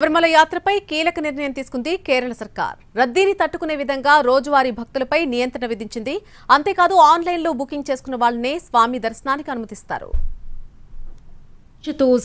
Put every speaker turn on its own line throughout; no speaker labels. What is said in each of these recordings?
శబరిమల యాత్రపై కీలక నిర్ణయం తీసుకుంది కేరళ సర్కార్. రద్దీని తట్టుకునే విధంగా రోజువారీ భక్తులపై నియంత్రణ విధించింది. అంతేకాదు ఆన్లైన్లో బుకింగ్ చేసుకున్న వాళ్ళనే స్వామి దర్శనానికి అనుమతిస్తారు.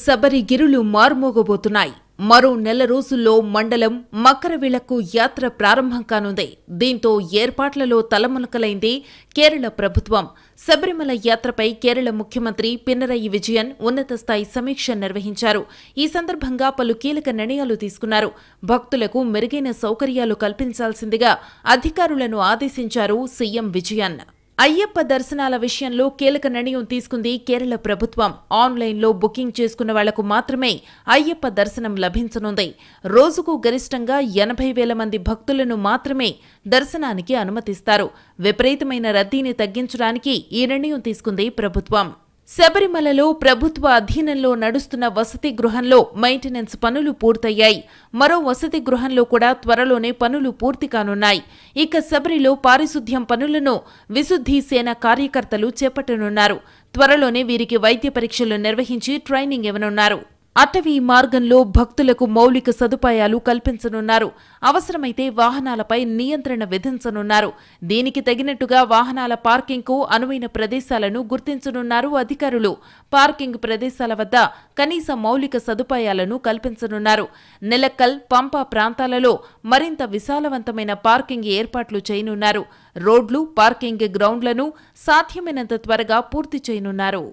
శబరి గిరులు మార్మోగబోతున్నాయి. మరో నెల రోజుల్లో మండలం మకరవిళక్కు యాత్ర ప్రారంభం కానుంది. దీంతో ఏర్పాట్లలో తలమునకలైంది కేరళ ప్రభుత్వం. శబరిమల యాత్రపై కేరళ ముఖ్యమంత్రి పినరయి విజయన్ ఉన్నత స్థాయి సమీక్ష నిర్వహించారు. ఈ సందర్భంగా పలు కీలక నిర్ణయాలు తీసుకున్నారు. భక్తులకు మెరుగైన సౌకర్యాలు కల్పించాల్సిందిగా అధికారులను ఆదేశించారు సీఎం విజయన్. అయ్యప్ప దర్శనాల విషయంలో కీలక నిర్ణయం తీసుకుంది కేరళ ప్రభుత్వం. ఆన్లైన్లో బుకింగ్ చేసుకున్న వాళ్లకు మాత్రమే అయ్యప్ప దర్శనం లభించనుంది. రోజుకు గరిష్టంగా 80,000 మంది భక్తులను మాత్రమే దర్శనానికి అనుమతిస్తారు. విపరీతమైన రద్దీని తగ్గించడానికి ఈ నిర్ణయం తీసుకుంది ప్రభుత్వం. శబరిమలలో ప్రభుత్వ అధీనంలో నడుస్తున్న వసతి గృహంలో మెయింటెనెన్స్ పనులు పూర్తయ్యాయి. మరో వసతి గృహంలో కూడా త్వరలోనే పనులు పూర్తి కానున్నాయి. ఇక శబరిలో పారిశుద్ధ్యం పనులను విశుద్ధి సేన కార్యకర్తలు చేపట్టనున్నారు. త్వరలోనే వీరికి వైద్య పరీక్షలు నిర్వహించి ట్రైనింగ్ ఇవ్వనున్నారు. అటవీ మార్గంలో భక్తులకు మౌలిక సదుపాయాలు కల్పించనున్నారు. అవసరమైతే వాహనాలపై నియంత్రణ విధించనున్నారు. దీనికి తగినట్టుగా వాహనాల పార్కింగ్కు అనువైన ప్రదేశాలను గుర్తించనున్నారు అధికారులు. పార్కింగ్ ప్రదేశాల వద్ద కనీస మౌలిక సదుపాయాలను కల్పించనున్నారు. నిలక్కల్, పంపా ప్రాంతాలలో మరింత విశాలవంతమైన పార్కింగ్ ఏర్పాట్లు చేయనున్నారు. రోడ్లు, పార్కింగ్ గ్రౌండ్లను సాధ్యమైనంత త్వరగా పూర్తి చేయనున్నారు.